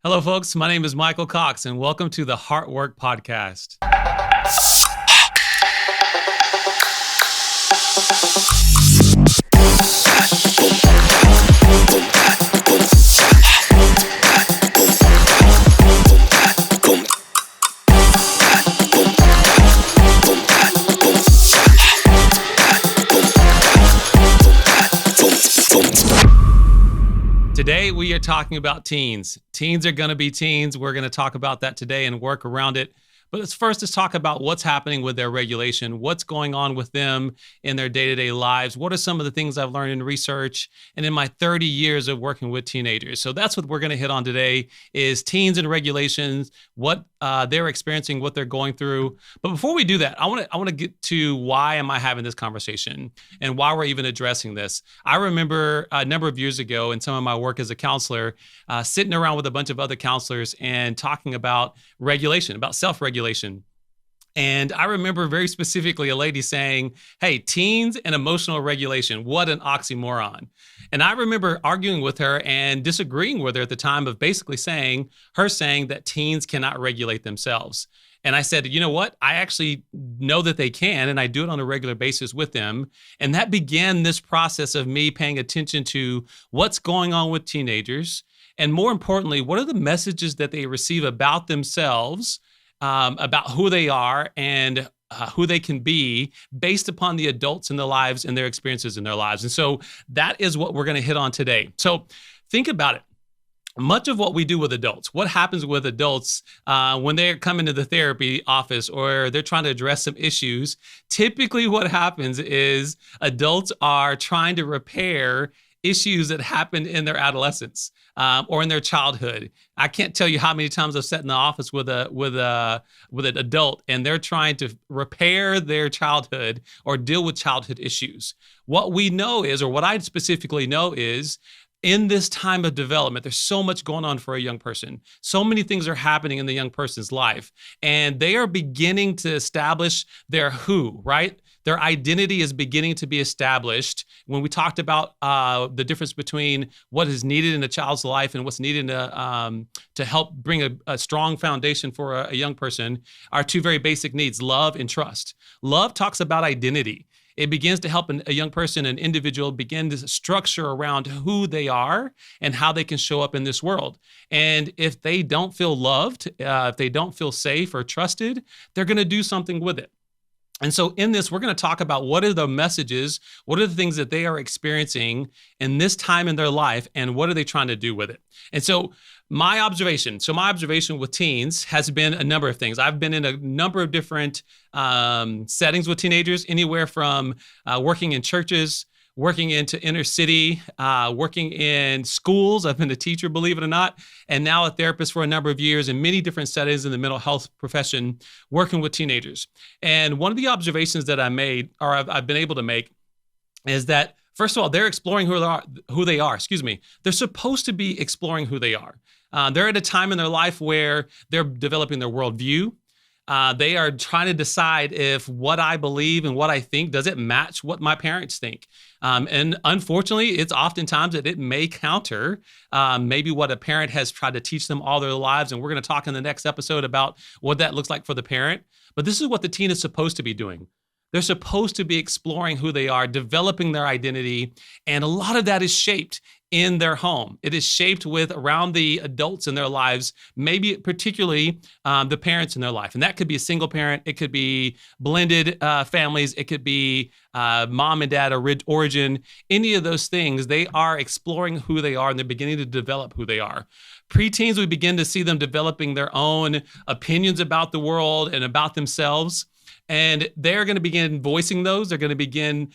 Hello, folks. My name is Michael Cox, and welcome to the Heartwork Podcast. Today, we are talking about teens. Teens are going to be teens. We're going to talk about that today and work around it. But let's talk about what's happening with their regulation, what's going on with them in their day-to-day lives. What are some of the things I've learned in research and in my 30 years of working with teenagers? So that's what we're going to hit on today is teens and regulations, what they're experiencing, what they're going through. But before we do that, I want to get to why am I having this conversation and why we're even addressing this. I remember a number of years ago in some of my work as a counselor, sitting around with a bunch of other counselors and talking about regulation, about self-regulation. And I remember very specifically a lady saying, hey, teens and emotional regulation, what an oxymoron. And I remember arguing with her and disagreeing with her at the time of basically saying that teens cannot regulate themselves. And I said, you know what? I actually know that they can, and I do it on a regular basis with them. And that began this process of me paying attention to what's going on with teenagers. And more importantly, what are the messages that they receive about themselves, about who they are and who they can be based upon the adults in their lives and their experiences in their lives. And so that is what we're going to hit on today. So think about it. Much of what we do with adults, what happens with adults when they come into the therapy office or they're trying to address some issues, typically what happens is adults are trying to repair issues that happened in their adolescence or in their childhood. I can't tell you how many times I've sat in the office with an adult and they're trying to repair their childhood or deal with childhood issues. What we know is, or what I specifically know is, in this time of development, there's so much going on for a young person. So many things are happening in the young person's life, and they are beginning to establish their who, right? Their identity is beginning to be established. When we talked about the difference between what is needed in a child's life and what's needed to help bring a strong foundation for a young person, are two very basic needs, love and trust. Love talks about identity. It begins to help a young person, an individual, begin to structure around who they are and how they can show up in this world. And if they don't feel loved, if they don't feel safe or trusted, they're going to do something with it. And so in this, we're going to talk about what are the messages, what are the things that they are experiencing in this time in their life, and what are they trying to do with it. And so my observation with teens has been a number of things. I've been in a number of different settings with teenagers, anywhere from working in churches, working into inner city, working in schools. I've been a teacher, believe it or not, and now a therapist for a number of years in many different settings in the mental health profession, working with teenagers. And one of the observations that I made, or I've been able to make, is that first of all, they're exploring who they are. They're supposed to be exploring who they are. They're at a time in their life where they're developing their worldview. They are trying to decide if what I believe and what I think, does it match what my parents think? And unfortunately, it's oftentimes that it may counter maybe what a parent has tried to teach them all their lives. And we're going to talk in the next episode about what that looks like for the parent. But this is what the teen is supposed to be doing. They're supposed to be exploring who they are, developing their identity, and a lot of that is shaped in their home. It is shaped with around the adults in their lives, maybe particularly the parents in their life. And that could be a single parent. It could be blended families. It could be mom and dad origin. Any of those things, they are exploring who they are and they're beginning to develop who they are. Preteens, we begin to see them developing their own opinions about the world and about themselves. And they're going to begin voicing those. They're going to begin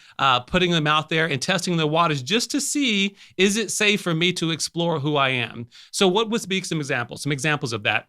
putting them out there and testing the waters just to see, is it safe for me to explore who I am? So what would be some examples? Some examples of that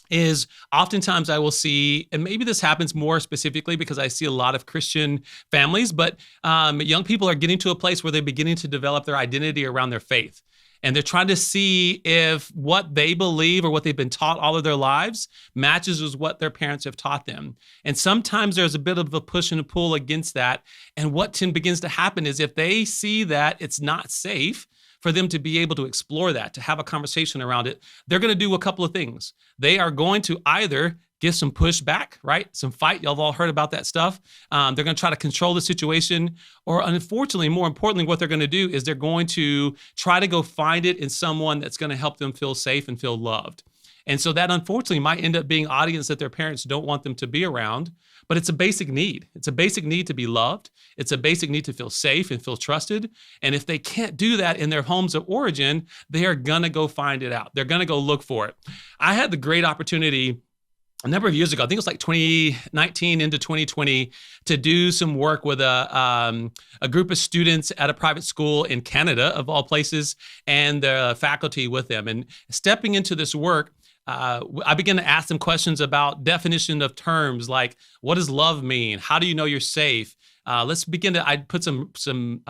is oftentimes I will see, and maybe this happens more specifically because I see a lot of Christian families, but young people are getting to a place where they're beginning to develop their identity around their faith. And they're trying to see if what they believe or what they've been taught all of their lives matches with what their parents have taught them. And sometimes there's a bit of a push and a pull against that. And what begins to happen is if they see that it's not safe for them to be able to explore that, to have a conversation around it, they're going to do a couple of things. They are going to either give some pushback, right? Some fight. Y'all have all heard about that stuff. They're going to try to control the situation. Or unfortunately, more importantly, what they're going to do is they're going to try to go find it in someone that's going to help them feel safe and feel loved. And so that unfortunately might end up being an audience that their parents don't want them to be around, but it's a basic need. It's a basic need to be loved. It's a basic need to feel safe and feel trusted. And if they can't do that in their homes of origin, they are going to go find it out. They're going to go look for it. I had the great opportunity a number of years ago, I think it was like 2019 into 2020, to do some work with a group of students at a private school in Canada, of all places, and the faculty with them. And stepping into this work, I began to ask them questions about definition of terms like, what does love mean? How do you know you're safe? Let's begin to, I put some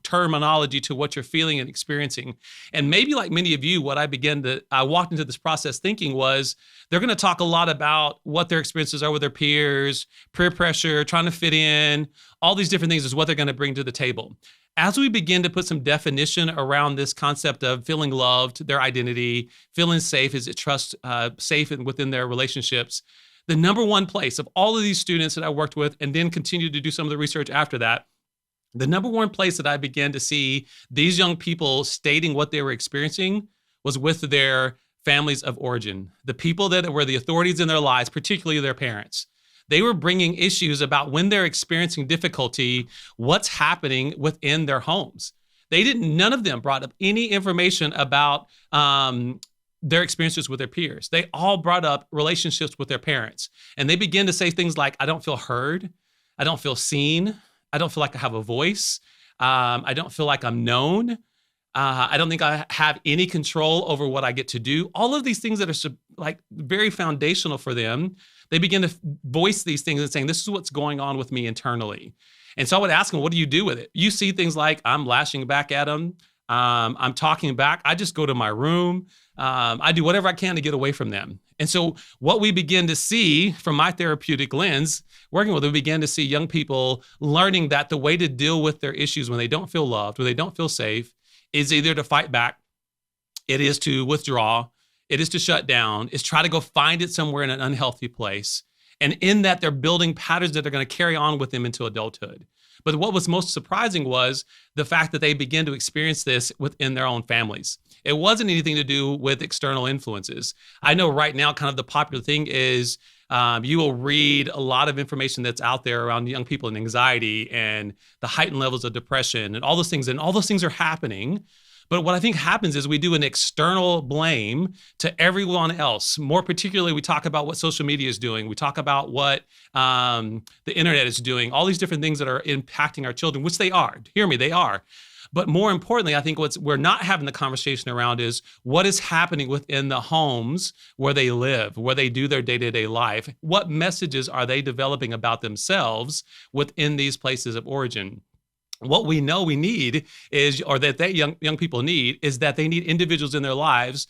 terminology to what you're feeling and experiencing. And maybe like many of you, what I walked into this process thinking was, they're going to talk a lot about what their experiences are with their peers, peer pressure, trying to fit in, all these different things is what they're going to bring to the table. As we begin to put some definition around this concept of feeling loved, their identity, feeling safe, is it trust safe within their relationships, the number one place of all of these students that I worked with and then continued to do some of the research after that, the number one place that I began to see these young people stating what they were experiencing was with their families of origin, the people that were the authorities in their lives, particularly their parents. They were bringing issues about when they're experiencing difficulty, what's happening within their homes. None of them brought up any information about their experiences with their peers. They all brought up relationships with their parents. And they began to say things like, I don't feel heard. I don't feel seen. I don't feel like I have a voice. I don't feel like I'm known. I don't think I have any control over what I get to do. All of these things that are like very foundational for them, they begin to voice these things and saying, this is what's going on with me internally. And so I would ask them, what do you do with it? You see things like, I'm lashing back at them. I'm talking back. I just go to my room. I do whatever I can to get away from them. And so what we begin to see from my therapeutic lens, working with them, we begin to see young people learning that the way to deal with their issues when they don't feel loved, when they don't feel safe, is either to fight back, it is to withdraw, it is to shut down, is try to go find it somewhere in an unhealthy place. And in that, they're building patterns that are going to carry on with them into adulthood. But what was most surprising was the fact that they begin to experience this within their own families. It wasn't anything to do with external influences. I know right now kind of the popular thing is you will read a lot of information that's out there around young people and anxiety and the heightened levels of depression and all those things. And all those things are happening. But what I think happens is we do an external blame to everyone else. More particularly, we talk about what social media is doing. We talk about what the internet is doing, all these different things that are impacting our children, which they are. Hear me, they are. But more importantly, I think what we're not having the conversation around is what is happening within the homes where they live, where they do their day-to-day life. What messages are they developing about themselves within these places of origin? What we know we need is, or that young people need, is that they need individuals in their lives,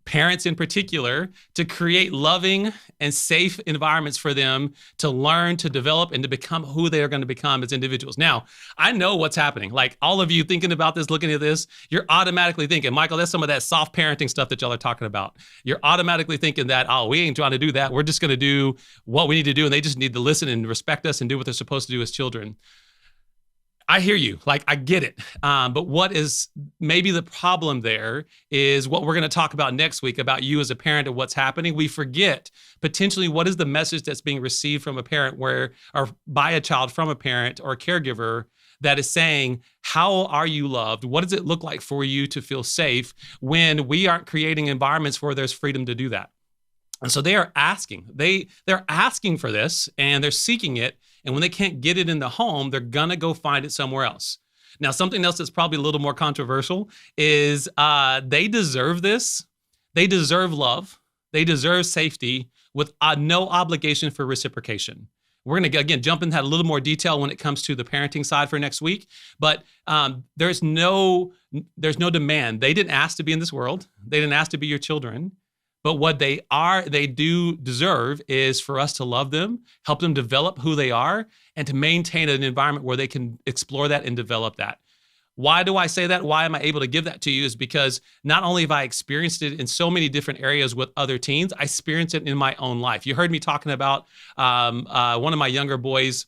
parents in particular, to create loving and safe environments for them to learn, to develop, and to become who they are going to become as individuals. Now, I know what's happening. Like all of you thinking about this, looking at this, you're automatically thinking, Michael, that's some of that soft parenting stuff that y'all are talking about. You're automatically thinking that, oh, we ain't trying to do that. We're just going to do what we need to do, and they just need to listen and respect us and do what they're supposed to do as children. I hear you. Like, I get it. But what is maybe the problem there is what we're going to talk about next week about you as a parent and what's happening. We forget potentially what is the message that's being received from a parent or by a child from a parent or a caregiver that is saying, how are you loved? What does it look like for you to feel safe when we aren't creating environments where there's freedom to do that? And so they are asking. They're asking for this and they're seeking it. And when they can't get it in the home, they're going to go find it somewhere else. Now, something else that's probably a little more controversial is they deserve this. They deserve love. They deserve safety with no obligation for reciprocation. We're going to, again, jump into that a little more detail when it comes to the parenting side for next week. But there's no demand. They didn't ask to be in this world. They didn't ask to be your children. But what they do deserve is for us to love them, help them develop who they are, and to maintain an environment where they can explore that and develop that. Why do I say that? Why am I able to give that to you? Is because not only have I experienced it in so many different areas with other teens, I experienced it in my own life. You heard me talking about one of my younger boys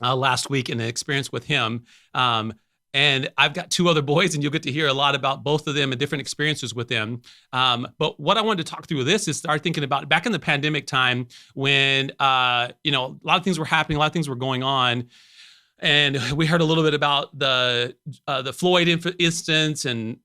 last week and the experience with him. And I've got two other boys, and you'll get to hear a lot about both of them and different experiences with them. But what I wanted to talk through with this is start thinking about back in the pandemic time when, a lot of things were happening, a lot of things were going on. And we heard a little bit about the Floyd instance and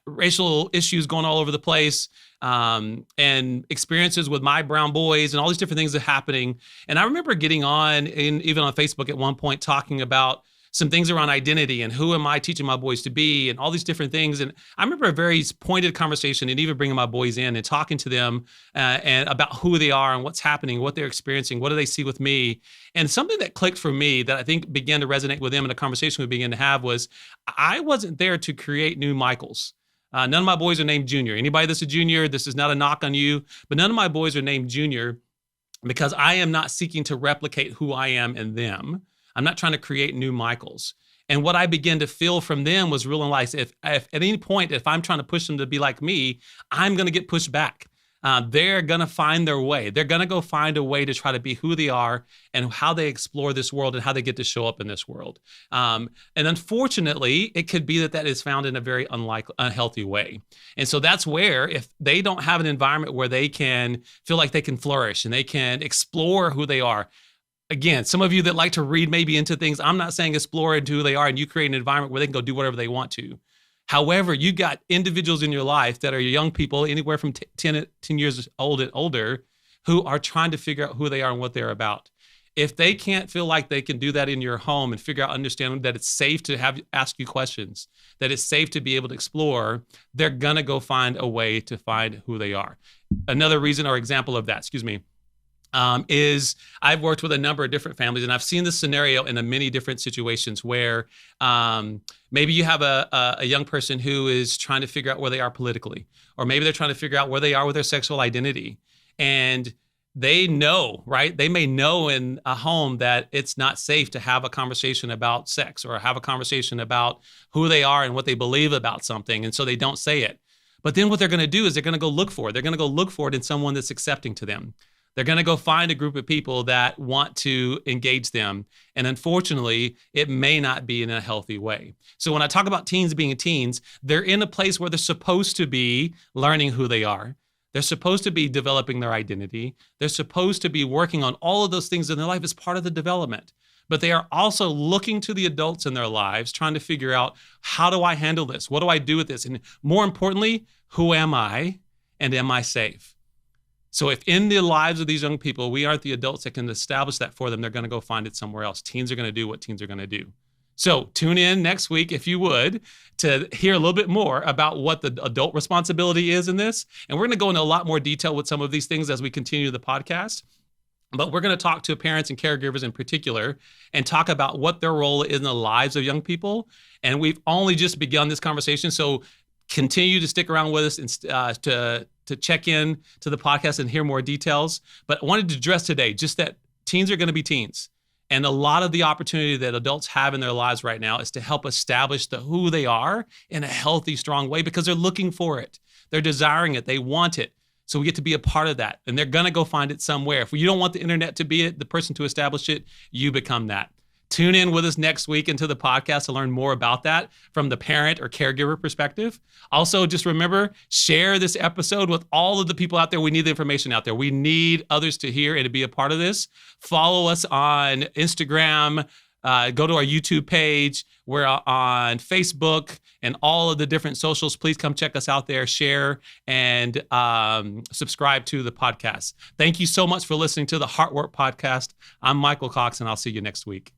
racial issues going all over the place, and experiences with my brown boys and all these different things that are happening. And I remember getting on, even on Facebook at one point, talking about some things around identity and who am I teaching my boys to be and all these different things. And I remember a very pointed conversation and even bringing my boys in and talking to them and about who they are and what's happening, what they're experiencing, what do they see with me. And something that clicked for me that I think began to resonate with them in the conversation we began to have was I wasn't there to create new Michaels. None of my boys are named Junior. Anybody that's a junior, this is not a knock on you, but none of my boys are named Junior because I am not seeking to replicate who I am in them. I'm not trying to create new Michaels. And what I began to feel from them was realize if at any point, if I'm trying to push them to be like me, I'm going to get pushed back. They're going to find their way. They're going to go find a way to try to be who they are and how they explore this world and how they get to show up in this world. And unfortunately, it could be that is found in a very unhealthy way. And so that's where if they don't have an environment where they can feel like they can flourish and they can explore who they are. Again, some of you that like to read maybe into things, I'm not saying explore into who they are and you create an environment where they can go do whatever they want to. However, you got individuals in your life that are young people, anywhere from 10 years old and older, who are trying to figure out who they are and what they're about. If they can't feel like they can do that in your home and figure out, understand that it's safe to ask you questions, that it's safe to be able to explore, they're going to go find a way to find who they are. Another reason or example of that, is I've worked with a number of different families, and I've seen this scenario in many different situations where maybe you have a young person who is trying to figure out where they are politically, or maybe they're trying to figure out where they are with their sexual identity. And they know, right? They may know in a home that it's not safe to have a conversation about sex or have a conversation about who they are and what they believe about something. And so they don't say it. But then what they're going to do is they're going to go look for it. They're going to go look for it in someone that's accepting to them. They're going to go find a group of people that want to engage them. And unfortunately, it may not be in a healthy way. So when I talk about teens being teens, they're in a place where they're supposed to be learning who they are. They're supposed to be developing their identity. They're supposed to be working on all of those things in their life as part of the development. But they are also looking to the adults in their lives, trying to figure out, how do I handle this? What do I do with this? And more importantly, who am I and am I safe? So if in the lives of these young people, we aren't the adults that can establish that for them, they're going to go find it somewhere else. Teens are going to do what teens are going to do. So tune in next week, if you would, to hear a little bit more about what the adult responsibility is in this. And we're going to go into a lot more detail with some of these things as we continue the podcast. But we're going to talk to parents and caregivers in particular and talk about what their role is in the lives of young people. And we've only just begun this conversation. So continue to stick around with us and to check in to the podcast and hear more details. But I wanted to address today just that teens are going to be teens. And a lot of the opportunity that adults have in their lives right now is to help establish who they are in a healthy, strong way because they're looking for it. They're desiring it. They want it. So we get to be a part of that. And they're going to go find it somewhere. If you don't want the internet to be it, the person to establish it, you become that. Tune in with us next week into the podcast to learn more about that from the parent or caregiver perspective. Also, just remember, share this episode with all of the people out there. We need the information out there. We need others to hear and to be a part of this. Follow us on Instagram. Go to our YouTube page. We're on Facebook and all of the different socials. Please come check us out there, share, and subscribe to the podcast. Thank you so much for listening to the Heartwork Podcast. I'm Michael Cox, and I'll see you next week.